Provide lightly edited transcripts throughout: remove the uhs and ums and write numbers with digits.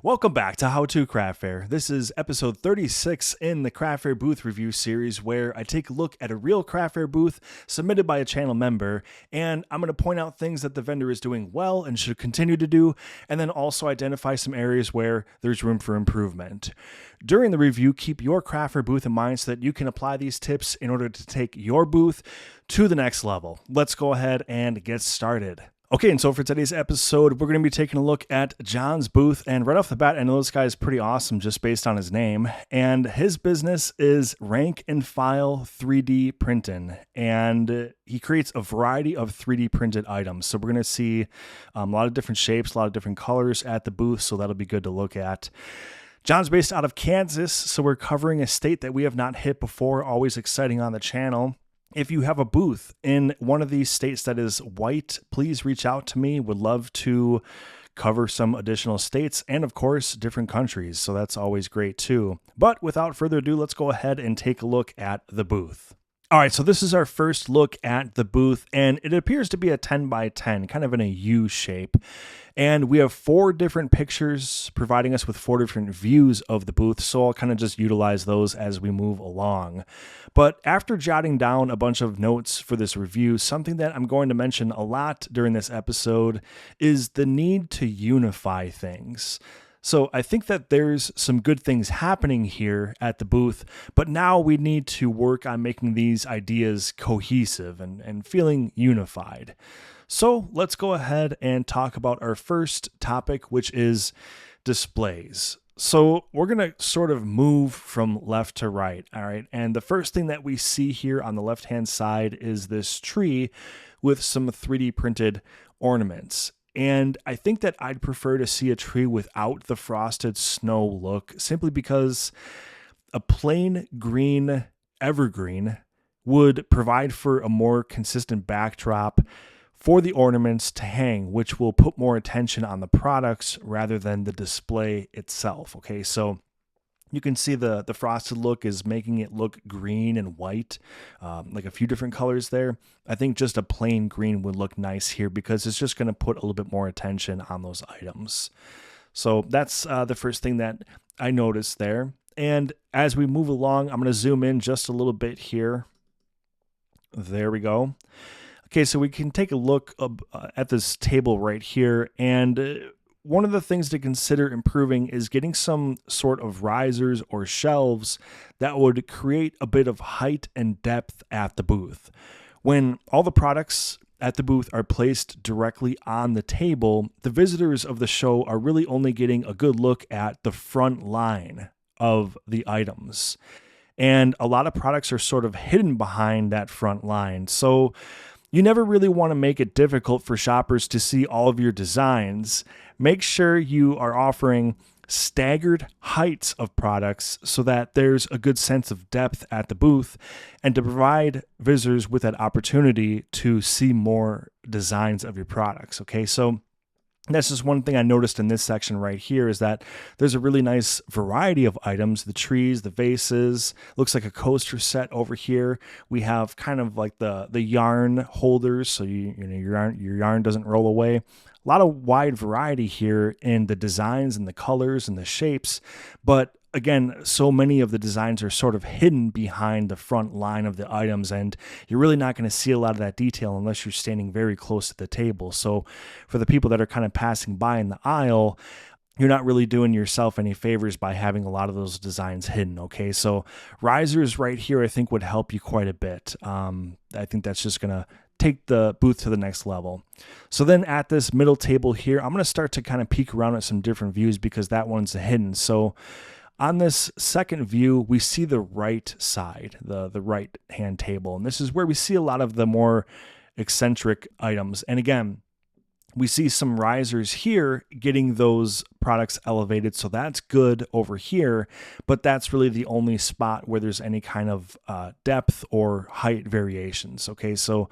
Welcome back to How to Craft Fair. This is episode 36 in the Craft Fair booth review series where I take a look at a real craft fair booth submitted by a channel member, and I'm going to point out things that the vendor is doing well and should continue to do, and then also identify some areas where there's room for improvement. During the review, keep your craft fair booth in mind so that you can apply these tips in order to take your booth to the next level. Let's go ahead and get started. Okay, and so for today's episode, we're going to be taking a look at John's booth, and right off the bat, I know this guy is pretty awesome just based on his name, and his business is Rank and File 3D Printin, and he creates a variety of 3D printed items. So we're going to see a lot of different shapes, a lot of different colors at the booth, so that'll be good to look at. John's based out of Kansas, so we're covering a state that we have not hit before, always exciting on the channel. If you have a booth in one of these states that is white, please reach out to me. Would love to cover some additional states and, of course, different countries. So that's always great too. But without further ado, let's go ahead and take a look at the booth. All right, so this is our first look at the booth, and it appears to be a 10 by 10, kind of in a U shape. And we have 4 different pictures providing us with 4 different views of the booth, so I'll kind of just utilize those as we move along. But after jotting down a bunch of notes for this review, something that I'm going to mention a lot during this episode is the need to unify things. So I think that there's some good things happening here at the booth, but now we need to work on making these ideas cohesive and feeling unified. So let's go ahead and talk about our first topic, which is displays. So we're going to sort of move from left to right, all right? And the first thing that we see here on the left-hand side is this tree with some 3D printed ornaments. And I think that I'd prefer to see a tree without the frosted snow look, simply because a plain green evergreen would provide for a more consistent backdrop for the ornaments to hang, which will put more attention on the products rather than the display itself. Okay, so you can see the frosted look is making it look green and white, like a few different colors there. I think just a plain green would look nice here because it's just going to put a little bit more attention on those items. So that's the first thing that I noticed there. And as we move along, I'm going to zoom in just a little bit here. There we go. Okay, so we can take a look at this table right here, and one of the things to consider improving is getting some sort of risers or shelves that would create a bit of height and depth at the booth. When all the products at the booth are placed directly on the table, the visitors of the show are really only getting a good look at the front line of the items. And a lot of products are sort of hidden behind that front line. So you never really want to make it difficult for shoppers to see all of your designs. Make sure you are offering staggered heights of products so that there's a good sense of depth at the booth and to provide visitors with that opportunity to see more designs of your products. Okay, so that's just one thing I noticed in this section right here is that there's a really nice variety of items, the trees, the vases, looks like a coaster set over here. We have kind of like the yarn holders, so your yarn doesn't roll away. A lot of wide variety here in the designs and the colors and the shapes, but again, so many of the designs are sort of hidden behind the front line of the items, and you're really not going to see a lot of that detail unless you're standing very close to the table. So for the people that are kind of passing by in the aisle, you're not really doing yourself any favors by having a lot of those designs hidden, okay? So risers right here, I think, would help you quite a bit. I think that's just going to take the booth to the next level. So then at this middle table here, I'm going to start to kind of peek around at some different views because that one's hidden. So on this second view, we see the right side, the right hand table. And this is where we see a lot of the more eccentric items. And again, we see some risers here getting those products elevated, so that's good over here, but that's really the only spot where there's any kind of depth or height variations, okay? So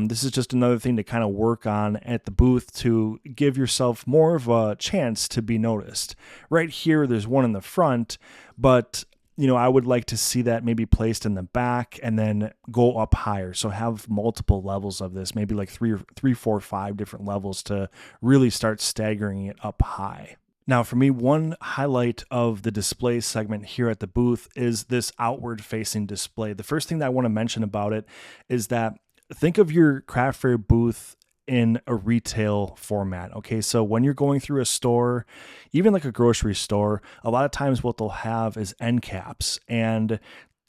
this is just another thing to kind of work on at the booth to give yourself more of a chance to be noticed. Right here, there's one in the front, but I would like to see that maybe placed in the back and then go up higher. So have multiple levels of this, maybe like three, four, 5 different levels to really start staggering it up high. Now, for me, one highlight of the display segment here at the booth is this outward facing display. The first thing that I want to mention about it is that think of your craft fair booth in a retail format. Okay, so when you're going through a store, even like a grocery store, a lot of times what they'll have is end caps. And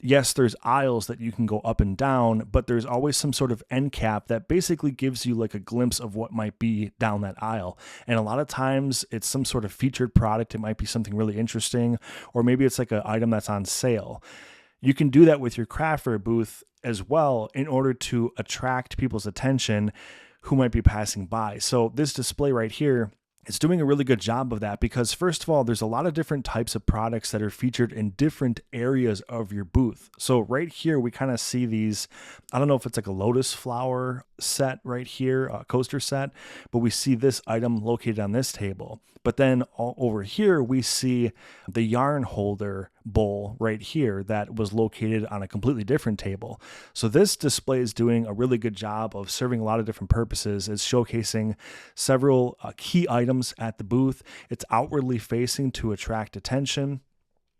yes, there's aisles that you can go up and down, but there's always some sort of end cap that basically gives you like a glimpse of what might be down that aisle. And a lot of times it's some sort of featured product. It might be something really interesting, or maybe it's like an item that's on sale. You can do that with your craft fair booth as well in order to attract people's attention who might be passing by. So this display right here, it's doing a really good job of that because first of all, there's a lot of different types of products that are featured in different areas of your booth. So right here, we kind of see these, I don't know if it's like a lotus flower set right here, a coaster set, but we see this item located on this table. But then all over here, we see the yarn holder bowl right here that was located on a completely different table. So this display is doing a really good job of serving a lot of different purposes. It's showcasing several key items at the booth. It's outwardly facing to attract attention,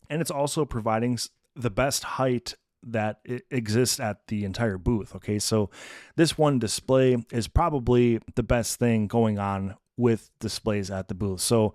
and it's also providing the best height that exists at the entire booth. Okay, so this one display is probably the best thing going on with displays at the booth. So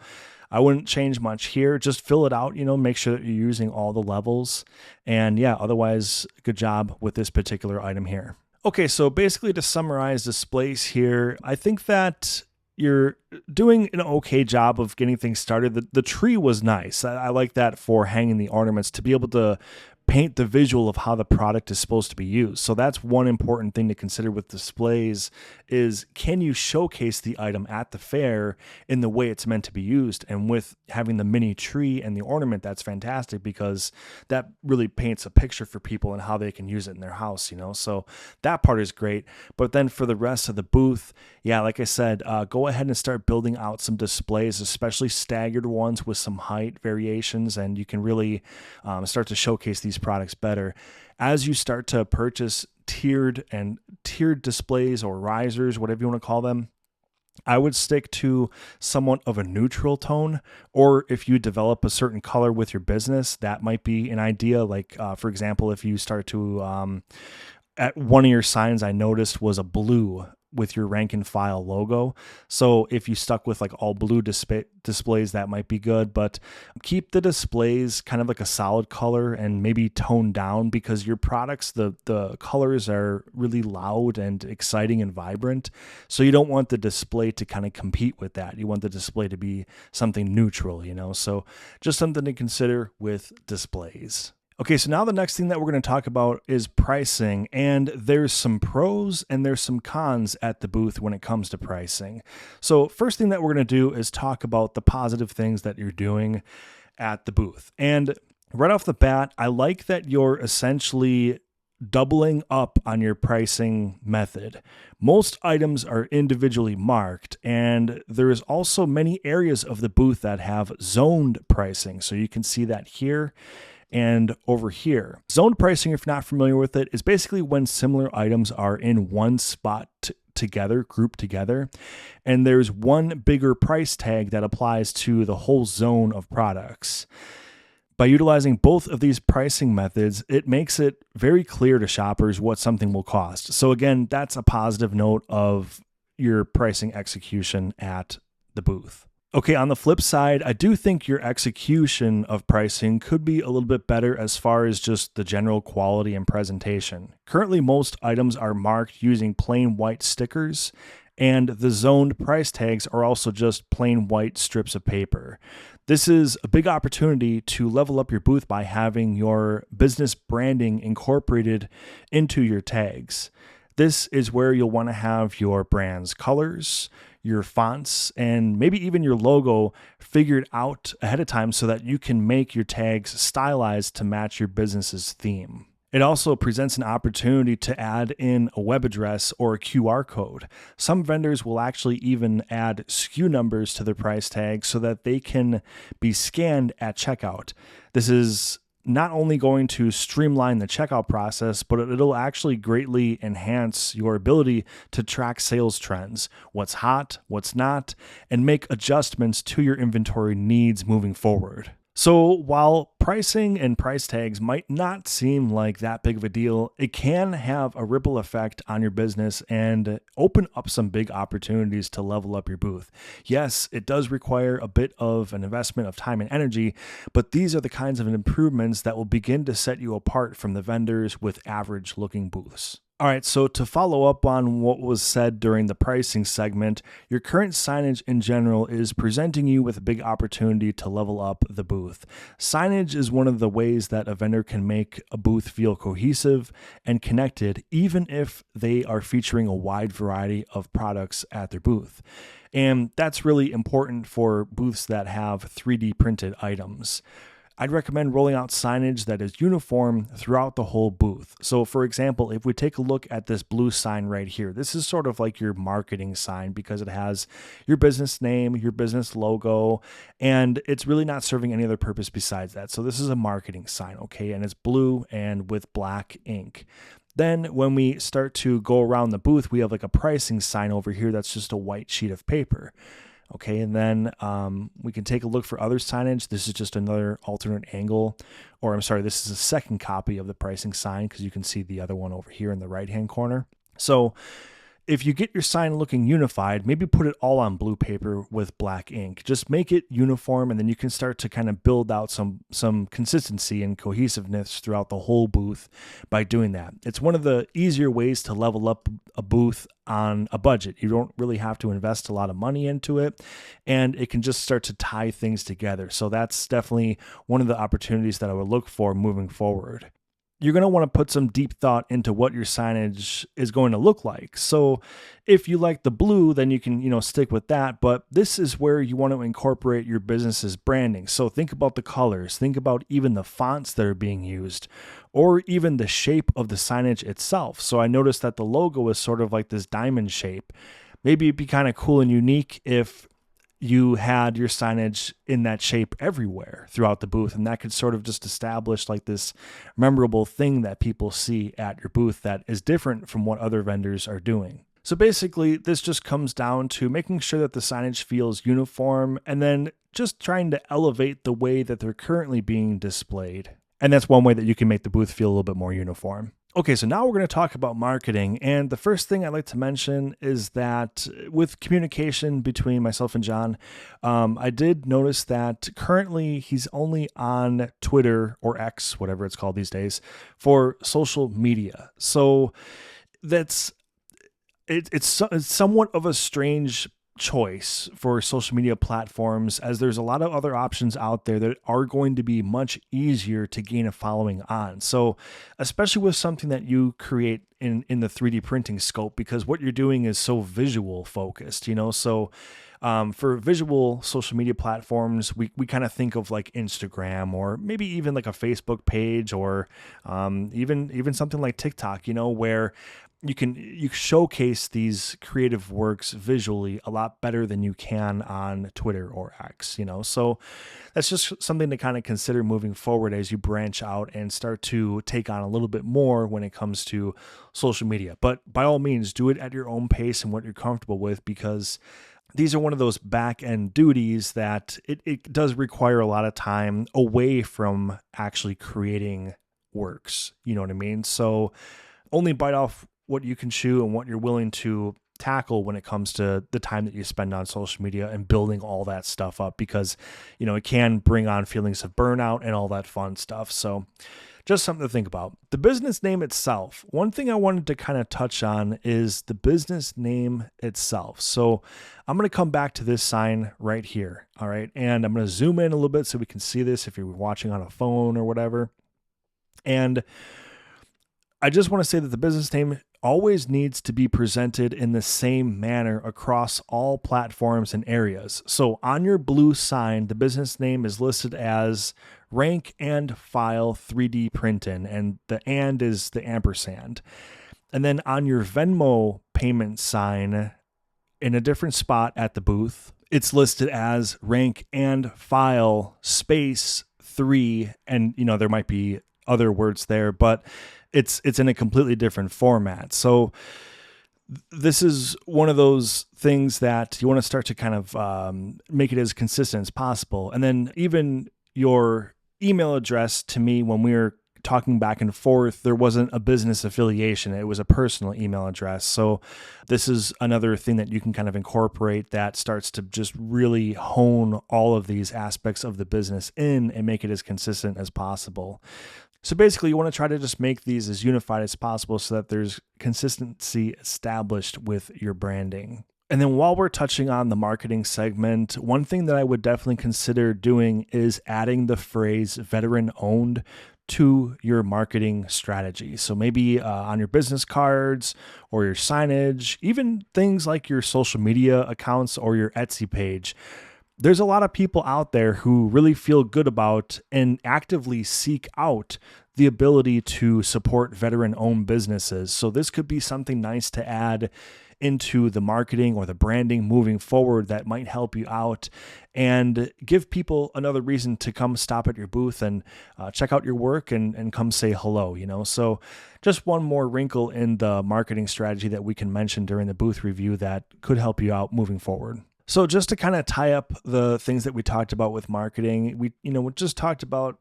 I wouldn't change much here. Just fill it out, make sure that you're using all the levels. And yeah, otherwise, good job with this particular item here. Okay, so basically to summarize displays here, I think that you're doing an okay job of getting things started. The tree was nice. I like that for hanging the ornaments, to be able to paint the visual of how the product is supposed to be used. So that's one important thing to consider with displays is, can you showcase the item at the fair in the way it's meant to be used? And with having the mini tree and the ornament, that's fantastic because that really paints a picture for people and how they can use it in their house, So that part is great. But then for the rest of the booth, yeah, like I said, go ahead and start building out some displays, especially staggered ones with some height variations, and you can really start to showcase these products better. As you start to purchase tiered displays or risers, whatever you want to call them, I would stick to somewhat of a neutral tone, or if you develop a certain color with your business, that might be an idea. Like, for example, if you start to, at one of your signs I noticed was a blue with your rank and file logo. So if you stuck with like all blue displays, that might be good, but keep the displays kind of like a solid color and maybe tone down, because your products, the colors are really loud and exciting and vibrant. So you don't want the display to kind of compete with that. You want the display to be something neutral, So just something to consider with displays. Okay, so now the next thing that we're going to talk about is pricing, and there's some pros and there's some cons at the booth when it comes to pricing. So first thing that we're going to do is talk about the positive things that you're doing at the booth. And right off the bat, I like that you're essentially doubling up on your pricing method. Most items are individually marked, and there is also many areas of the booth that have zoned pricing. So you can see that here and over here. Zoned pricing, if you're not familiar with it, is basically when similar items are in one spot together, grouped together, and there's one bigger price tag that applies to the whole zone of products. By utilizing both of these pricing methods, it makes it very clear to shoppers what something will cost. So again, that's a positive note of your pricing execution at the booth. Okay, on the flip side, I do think your execution of pricing could be a little bit better as far as just the general quality and presentation. Currently, most items are marked using plain white stickers, and the zoned price tags are also just plain white strips of paper. This is a big opportunity to level up your booth by having your business branding incorporated into your tags. This is where you'll want to have your brand's colors, your fonts, and maybe even your logo figured out ahead of time so that you can make your tags stylized to match your business's theme. It also presents an opportunity to add in a web address or a QR code. Some vendors will actually even add SKU numbers to their price tags so that they can be scanned at checkout. This is not only going to streamline the checkout process, but it'll actually greatly enhance your ability to track sales trends, what's hot, what's not, and make adjustments to your inventory needs moving forward. So while pricing and price tags might not seem like that big of a deal, it can have a ripple effect on your business and open up some big opportunities to level up your booth. Yes, it does require a bit of an investment of time and energy, but these are the kinds of improvements that will begin to set you apart from the vendors with average looking booths. All right, so to follow up on what was said during the pricing segment, your current signage in general is presenting you with a big opportunity to level up the booth. Signage is one of the ways that a vendor can make a booth feel cohesive and connected, even if they are featuring a wide variety of products at their booth. And that's really important for booths that have 3D printed items. I'd recommend rolling out signage that is uniform throughout the whole booth. So for example, if we take a look at this blue sign right here, this is sort of like your marketing sign because it has your business name, your business logo, and it's really not serving any other purpose besides that. So this is a marketing sign, okay? And it's blue and with black ink. Then when we start to go around the booth, we have like a pricing sign over here that's just a white sheet of paper. Okay, and then we can take a look for other signage. This is just another alternate angle, or I'm sorry, this is a second copy of the pricing sign because you can see the other one over here in the right-hand corner. So if you get your sign looking unified, maybe put it all on blue paper with black ink. Just make it uniform, and then you can start to kind of build out some consistency and cohesiveness throughout the whole booth by doing that. It's one of the easier ways to level up a booth on a budget. You don't really have to invest a lot of money into it, and it can just start to tie things together. So that's definitely one of the opportunities that I would look for moving forward. You're going to want to put some deep thought into what your signage is going to look like. So if you like the blue, then you can, stick with that. But this is where you want to incorporate your business's branding. So think about the colors, think about even the fonts that are being used, or even the shape of the signage itself. So I noticed that the logo is sort of like this diamond shape. Maybe it'd be kind of cool and unique if you had your signage in that shape everywhere throughout the booth, and that could sort of just establish like this memorable thing that people see at your booth that is different from what other vendors are doing. So basically, this just comes down to making sure that the signage feels uniform and then just trying to elevate the way that they're currently being displayed. And that's one way that you can make the booth feel a little bit more uniform. Okay, so now we're going to talk about marketing. And the first thing I'd like to mention is that with communication between myself and John, I did notice that currently he's only on Twitter or X, whatever it's called these days, for social media. So it's somewhat of a strange choice for social media platforms, as there's a lot of other options out there that are going to be much easier to gain a following on. So especially with something that you create in the 3D printing scope, because what you're doing is so visual focused, so for visual social media platforms, we kind of think of like Instagram, or maybe even like a Facebook page, or even something like TikTok, where you showcase these creative works visually a lot better than you can on Twitter or X, So that's just something to kind of consider moving forward as you branch out and start to take on a little bit more when it comes to social media. But by all means, do it at your own pace and what you're comfortable with, because these are one of those back-end duties that it does require a lot of time away from actually creating works. You know what I mean? So only bite off what you can chew and what you're willing to tackle when it comes to the time that you spend on social media and building all that stuff up, because, it can bring on feelings of burnout and all that fun stuff. So just something to think about. The business name itself. One thing I wanted to kind of touch on is the business name itself. So I'm going to come back to this sign right here. All right. And I'm going to zoom in a little bit so we can see this if you're watching on a phone or whatever. And I just want to say that the business name always needs to be presented in the same manner across all platforms and areas. So on your blue sign, the business name is listed as Rank and File 3D Printin, and the and is the ampersand. And then on your Venmo payment sign, in a different spot at the booth, it's listed as Rank and File space 3, and there might be other words there, but it's in a completely different format. So this is one of those things that you want to start to kind of make it as consistent as possible. And then even your email address, to me, when we were talking back and forth, there wasn't a business affiliation. It was a personal email address. So this is another thing that you can kind of incorporate that starts to just really hone all of these aspects of the business in and make it as consistent as possible. So basically, you want to try to just make these as unified as possible so that there's consistency established with your branding. And then while we're touching on the marketing segment, one thing that I would definitely consider doing is adding the phrase veteran owned to your marketing strategy. So maybe on your business cards or your signage, even things like your social media accounts or your Etsy page. There's a lot of people out there who really feel good about and actively seek out the ability to support veteran-owned businesses. So this could be something nice to add into the marketing or the branding moving forward that might help you out and give people another reason to come stop at your booth and check out your work and come say hello, So just one more wrinkle in the marketing strategy that we can mention during the booth review that could help you out moving forward. So just to kind of tie up the things that we talked about with marketing, we just talked about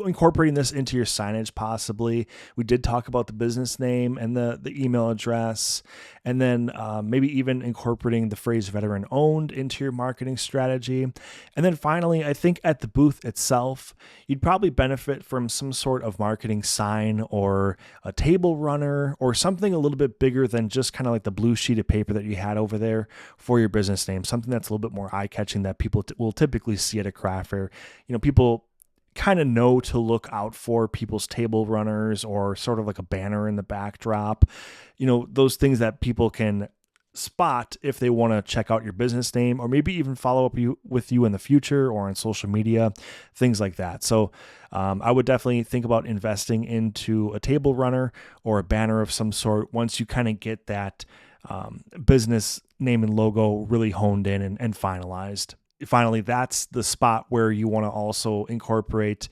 incorporating this into your signage possibly. We did talk about the business name and the email address, and then maybe even incorporating the phrase veteran owned into your marketing strategy. And then finally, I think at the booth itself, you'd probably benefit from some sort of marketing sign or a table runner or something a little bit bigger than just kind of like the blue sheet of paper that you had over there for your business name, something that's a little bit more eye-catching that people will typically see at a craft fair. People kind of know to look out for people's table runners or sort of like a banner in the backdrop, those things that people can spot if they want to check out your business name or maybe even follow up with you in the future or on social media, things like that. So I would definitely think about investing into a table runner or a banner of some sort once you kind of get that business name and logo really honed in and finalized. Finally, that's the spot where you want to also incorporate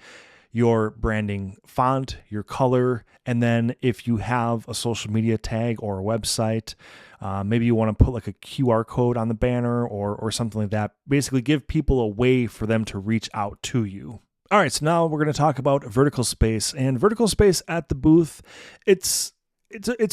your branding font, your color, and then if you have a social media tag or a website, maybe you want to put like a QR code on the banner or something like that. Basically, give people a way for them to reach out to you. All right, so now we're going to talk about vertical space. And vertical space at the booth, it's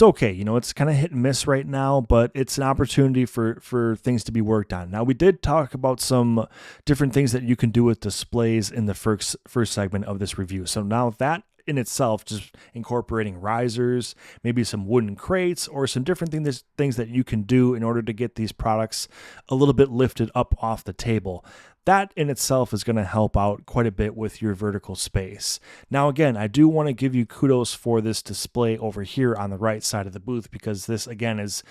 okay. It's kind of hit and miss right now, but it's an opportunity for things to be worked on. Now, we did talk about some different things that you can do with displays in the first segment of this review. So now that in itself, just incorporating risers, maybe some wooden crates or some different things that you can do in order to get these products a little bit lifted up off the table. That in itself is going to help out quite a bit with your vertical space. Now, again, I do want to give you kudos for this display over here on the right side of the booth because this, again, is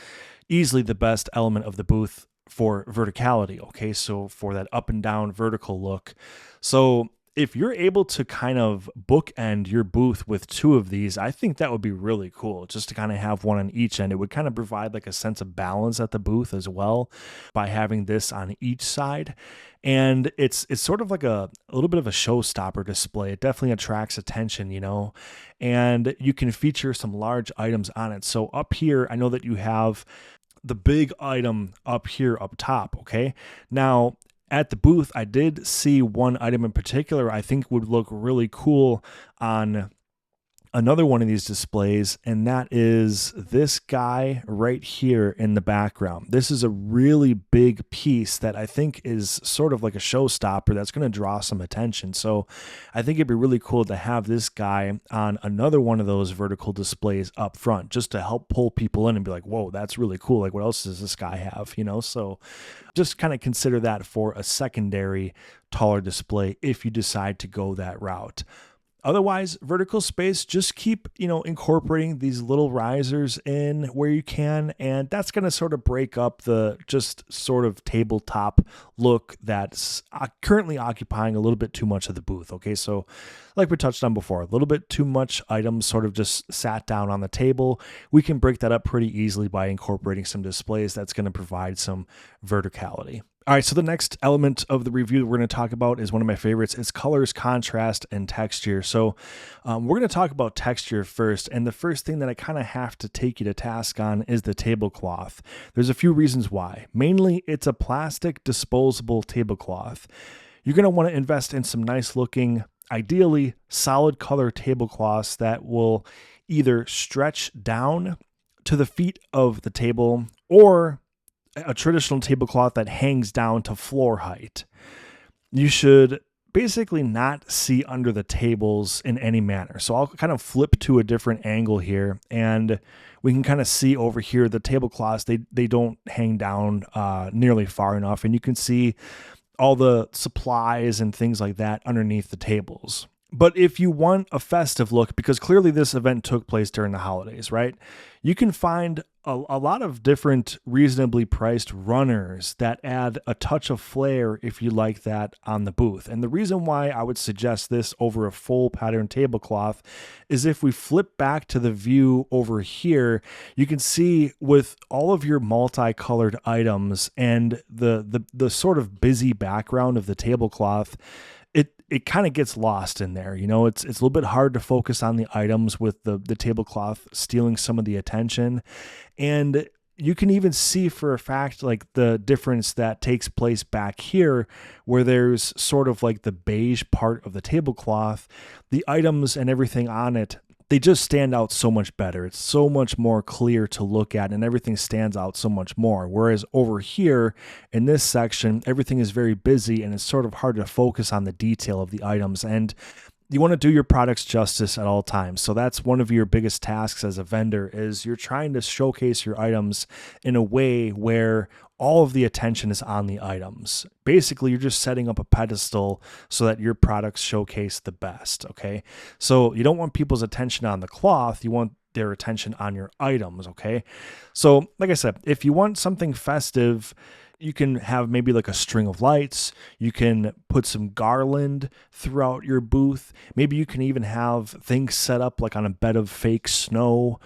easily the best element of the booth for verticality, okay? So for that up and down vertical look. So if you're able to kind of bookend your booth with two of these, I think that would be really cool just to kind of have one on each end. It would kind of provide like a sense of balance at the booth as well by having this on each side. And it's sort of like a little bit of a showstopper display. It definitely attracts attention, and you can feature some large items on it. So up here, I know that you have the big item up here up top, okay? Now, at the booth, I did see one item in particular I think would look really cool on another one of these displays, and that is this guy right here in the background. This is a really big piece that I think is sort of like a showstopper that's going to draw some attention. So I think it'd be really cool to have this guy on another one of those vertical displays up front just to help pull people in and be like, whoa, that's really cool. Like, what else does this guy have? So just kind of consider that for a secondary taller display if you decide to go that route. Otherwise, vertical space, just keep, incorporating these little risers in where you can, and that's going to sort of break up the just sort of tabletop look that's currently occupying a little bit too much of the booth, okay? So like we touched on before, a little bit too much items sort of just sat down on the table. We can break that up pretty easily by incorporating some displays that's going to provide some verticality. All right, so the next element of the review that we're going to talk about is one of my favorites. It's colors, contrast, and texture. So we're going to talk about texture first. And the first thing that I kind of have to take you to task on is the tablecloth. There's a few reasons why. Mainly, it's a plastic disposable tablecloth. You're going to want to invest in some nice looking, ideally solid color tablecloths that will either stretch down to the feet of the table or a traditional tablecloth that hangs down to floor height. You should basically not see under the tables in any manner. So I'll kind of flip to a different angle here, and we can kind of see over here the tablecloths, they don't hang down nearly far enough, and you can see all the supplies and things like that underneath the tables. But if you want a festive look, because clearly this event took place during the holidays, right? You can find a lot of different reasonably priced runners that add a touch of flair if you like that on the booth. And the reason why I would suggest this over a full pattern tablecloth is if we flip back to the view over here, you can see with all of your multicolored items and the sort of busy background of the tablecloth, it kind of gets lost in there. You know, it's a little bit hard to focus on the items with the tablecloth stealing some of the attention. And you can even see for a fact, like the difference that takes place back here, where there's sort of like the beige part of the tablecloth, the items and everything on it, they just stand out so much better. It's so much more clear to look at and everything stands out so much more. Whereas over here in this section, everything is very busy and it's sort of hard to focus on the detail of the items. And you want to do your products justice at all times. So that's one of your biggest tasks as a vendor is you're trying to showcase your items in a way where all of the attention is on the items. Basically, you're just setting up a pedestal so that your products showcase the best, okay? So you don't want people's attention on the cloth, you want their attention on your items, okay? So like I said, if you want something festive, you can have maybe like a string of lights. You can put some garland throughout your booth. Maybe you can even have things set up like on a bed of fake snow.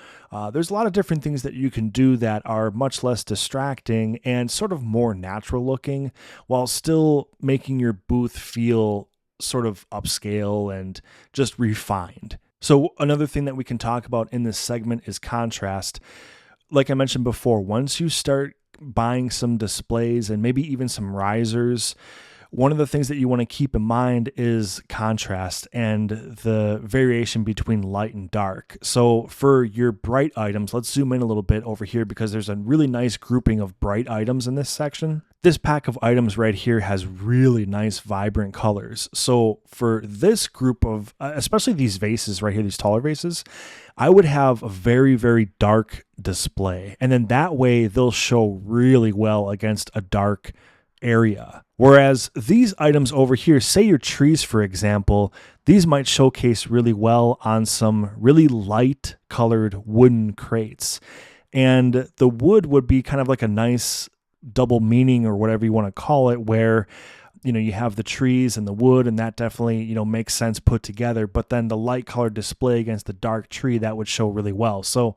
There's a lot of different things that you can do that are much less distracting and sort of more natural looking while still making your booth feel sort of upscale and just refined. So another thing that we can talk about in this segment is contrast. Like I mentioned before, once you start buying some displays and maybe even some risers, one of the things that you want to keep in mind is contrast and the variation between light and dark. So for your bright items, let's zoom in a little bit over here because there's a really nice grouping of bright items in this section. This pack of items right here has really nice vibrant colors. So for this group of, especially these vases right here, these taller vases, I would have a very, very dark display. And then that way they'll show really well against a dark area. Whereas these items over here, say your trees, for example, these might showcase really well on some really light colored wooden crates. And the wood would be kind of like a nice double meaning or whatever you want to call it, where you have the trees and the wood, and that definitely, makes sense put together. But then the light colored display against the dark tree, that would show really well. So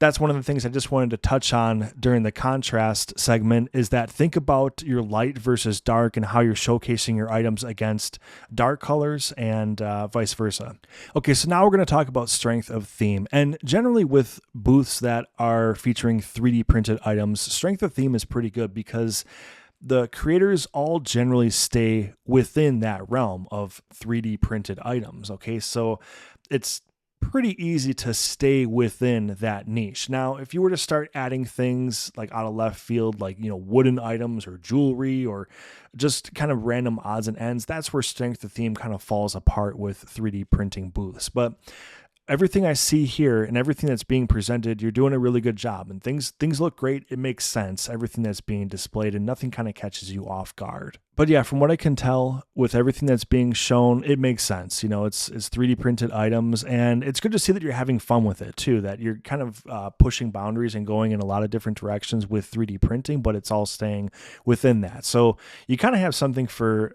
that's one of the things I just wanted to touch on during the contrast segment is that think about your light versus dark and how you're showcasing your items against dark colors and vice versa. Okay, so now we're going to talk about strength of theme. And generally with booths that are featuring 3D printed items, strength of theme is pretty good because the creators all generally stay within that realm of 3D printed items. Okay, so it's pretty easy to stay within that niche. Now, if you were to start adding things like out of left field, like, wooden items or jewelry or just kind of random odds and ends, that's where strength of theme kind of falls apart with 3D printing booths. But everything I see here and everything that's being presented, you're doing a really good job and things look great. It makes sense, everything that's being displayed, and nothing kind of catches you off guard. But yeah, from what I can tell with everything that's being shown, it makes sense. It's 3D printed items, and it's good to see that you're having fun with it too, that you're kind of pushing boundaries and going in a lot of different directions with 3D printing, but it's all staying within that. So you kind of have a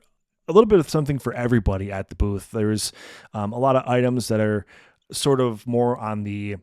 little bit of something for everybody at the booth. There's a lot of items that are sort of more on the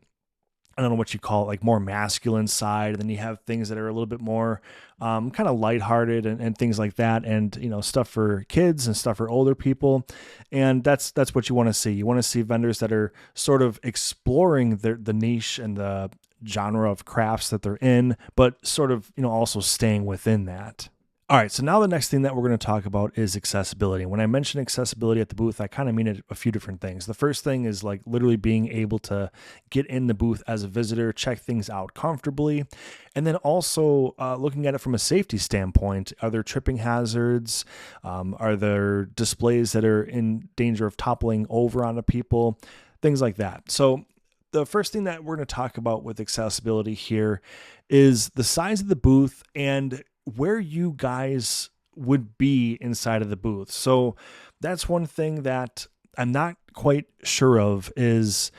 I don't know what you call it, like more masculine side. And then you have things that are a little bit more kind of lighthearted and things like that. And, stuff for kids and stuff for older people. And that's what you want to see. You want to see vendors that are sort of exploring the niche and the genre of crafts that they're in, but sort of, also staying within that. All right, so now the next thing that we're going to talk about is accessibility. When I mention accessibility at the booth, I kind of mean a few different things. The first thing is like literally being able to get in the booth as a visitor, check things out comfortably, and then also looking at it from a safety standpoint. Are there tripping hazards? Are there displays that are in danger of toppling over onto people? Things like that. So the first thing that we're going to talk about with accessibility here is the size of the booth and where you guys would be inside of the booth. So that's one thing that I'm not quite sure of, is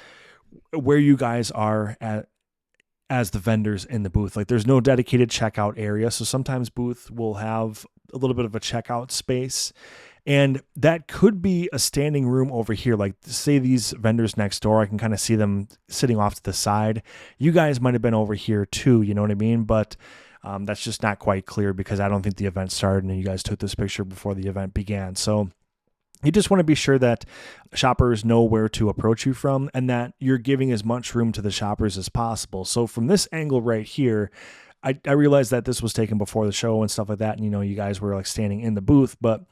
where you guys are as the vendors in the booth. Like there's no dedicated checkout area. So sometimes booth will have a little bit of a checkout space, and that could be a standing room over here. Like say these vendors next door, I can kind of see them sitting off to the side. You guys might have been over here too, you know what I mean? But that's just not quite clear because I don't think the event started and you guys took this picture before the event began. So you just want to be sure that shoppers know where to approach you from and that you're giving as much room to the shoppers as possible. So from this angle right here, I realized that this was taken before the show and stuff like that. And, you guys were like standing in the booth, but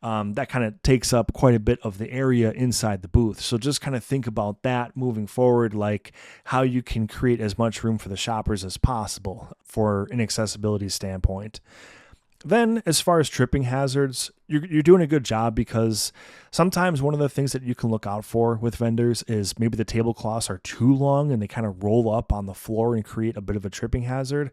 that kind of takes up quite a bit of the area inside the booth. So just kind of think about that moving forward, like how you can create as much room for the shoppers as possible for an accessibility standpoint. Then as far as tripping hazards, you're doing a good job, because sometimes one of the things that you can look out for with vendors is maybe the tablecloths are too long and they kind of roll up on the floor and create a bit of a tripping hazard.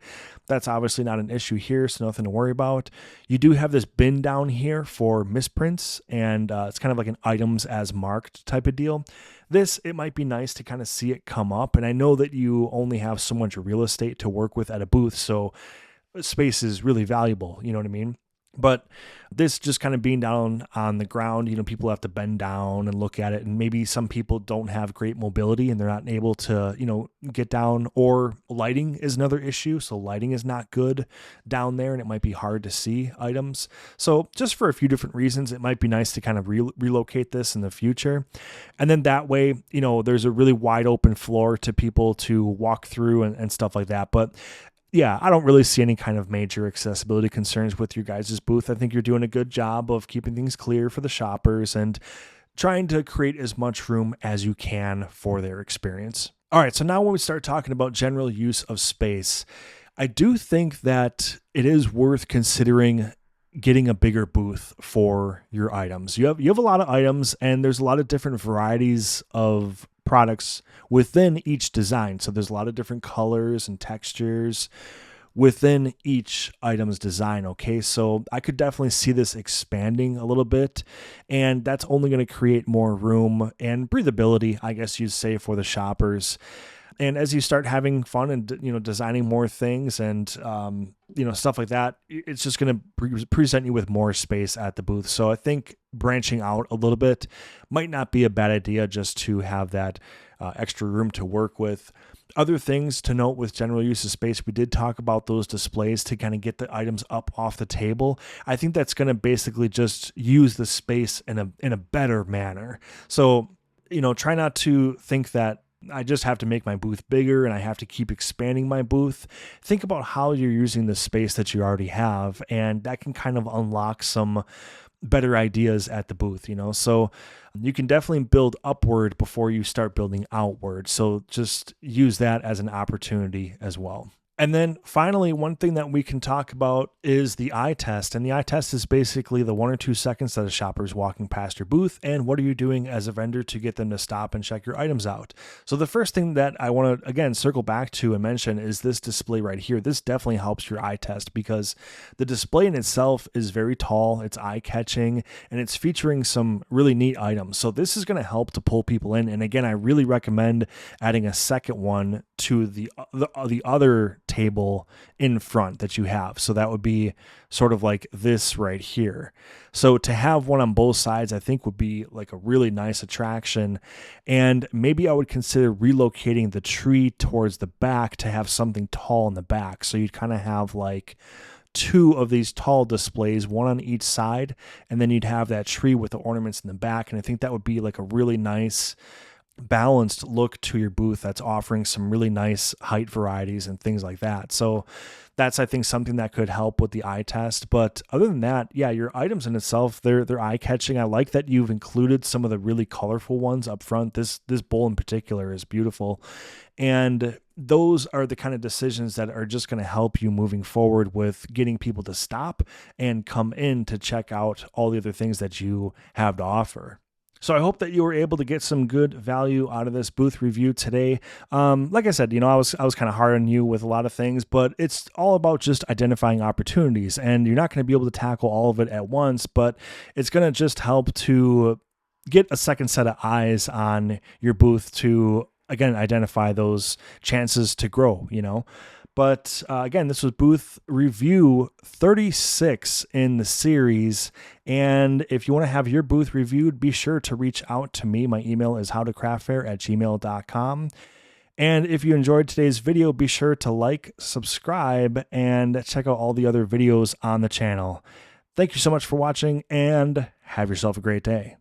That's obviously not an issue here, so nothing to worry about. You do have this bin down here for misprints, and it's kind of like an items as marked type of deal. It might be nice to kind of see it come up, and I know that you only have so much real estate to work with at a booth, so space is really valuable, you know what I mean? But this just kind of being down on the ground, people have to bend down and look at it. And maybe some people don't have great mobility and they're not able to, get down, or lighting is another issue. So lighting is not good down there and it might be hard to see items. So just for a few different reasons, it might be nice to kind of relocate this in the future. And then that way, there's a really wide open floor to people to walk through and stuff like that. But yeah, I don't really see any kind of major accessibility concerns with your guys' booth. I think you're doing a good job of keeping things clear for the shoppers and trying to create as much room as you can for their experience. All right, so now when we start talking about general use of space, I do think that it is worth considering getting a bigger booth for your items. You have a lot of items, and there's a lot of different varieties of products within each design. So there's a lot of different colors and textures within each item's design. Okay, so I could definitely see this expanding a little bit, and that's only going to create more room and breathability, I guess you'd say, for the shoppers. And as you start having fun and, designing more things and, stuff like that, it's just going to present you with more space at the booth. So I think branching out a little bit might not be a bad idea, just to have that extra room to work with. Other things to note with general use of space, we did talk about those displays to kind of get the items up off the table. I think that's going to basically just use the space in a better manner. So, try not to think that I just have to make my booth bigger and I have to keep expanding my booth. Think about how you're using the space that you already have, and that can kind of unlock some better ideas at the booth, So you can definitely build upward before you start building outward. So just use that as an opportunity as well. And then finally, one thing that we can talk about is the eye test. And the eye test is basically the 1 or 2 seconds that a shopper is walking past your booth, and what are you doing as a vendor to get them to stop and check your items out. So the first thing that I want to, again, circle back to and mention is this display right here. This definitely helps your eye test, because the display in itself is very tall, it's eye-catching, and it's featuring some really neat items. So this is going to help to pull people in. And again, I really recommend adding a second one to the other table in front that you have. So that would be sort of like this right here. So to have one on both sides, I think would be like a really nice attraction. And maybe I would consider relocating the tree towards the back to have something tall in the back. So you'd kind of have like two of these tall displays, one on each side, and then you'd have that tree with the ornaments in the back. And I think that would be like a really nice balanced look to your booth that's offering some really nice height varieties and things like that. So that's, I think, something that could help with the eye test. But other than that, yeah, your items in itself, they're eye-catching. I like that you've included some of the really colorful ones up front. This bowl in particular is beautiful. And those are the kind of decisions that are just going to help you moving forward with getting people to stop and come in to check out all the other things that you have to offer. So I hope that you were able to get some good value out of this booth review today. Like I said, I was kind of hard on you with a lot of things, but it's all about just identifying opportunities, and you're not going to be able to tackle all of it at once, but it's going to just help to get a second set of eyes on your booth to, again, identify those chances to grow, But again, this was booth review 36 in the series. And if you want to have your booth reviewed, be sure to reach out to me. My email is howtocraftfair@gmail.com. And if you enjoyed today's video, be sure to like, subscribe, and check out all the other videos on the channel. Thank you so much for watching, and have yourself a great day.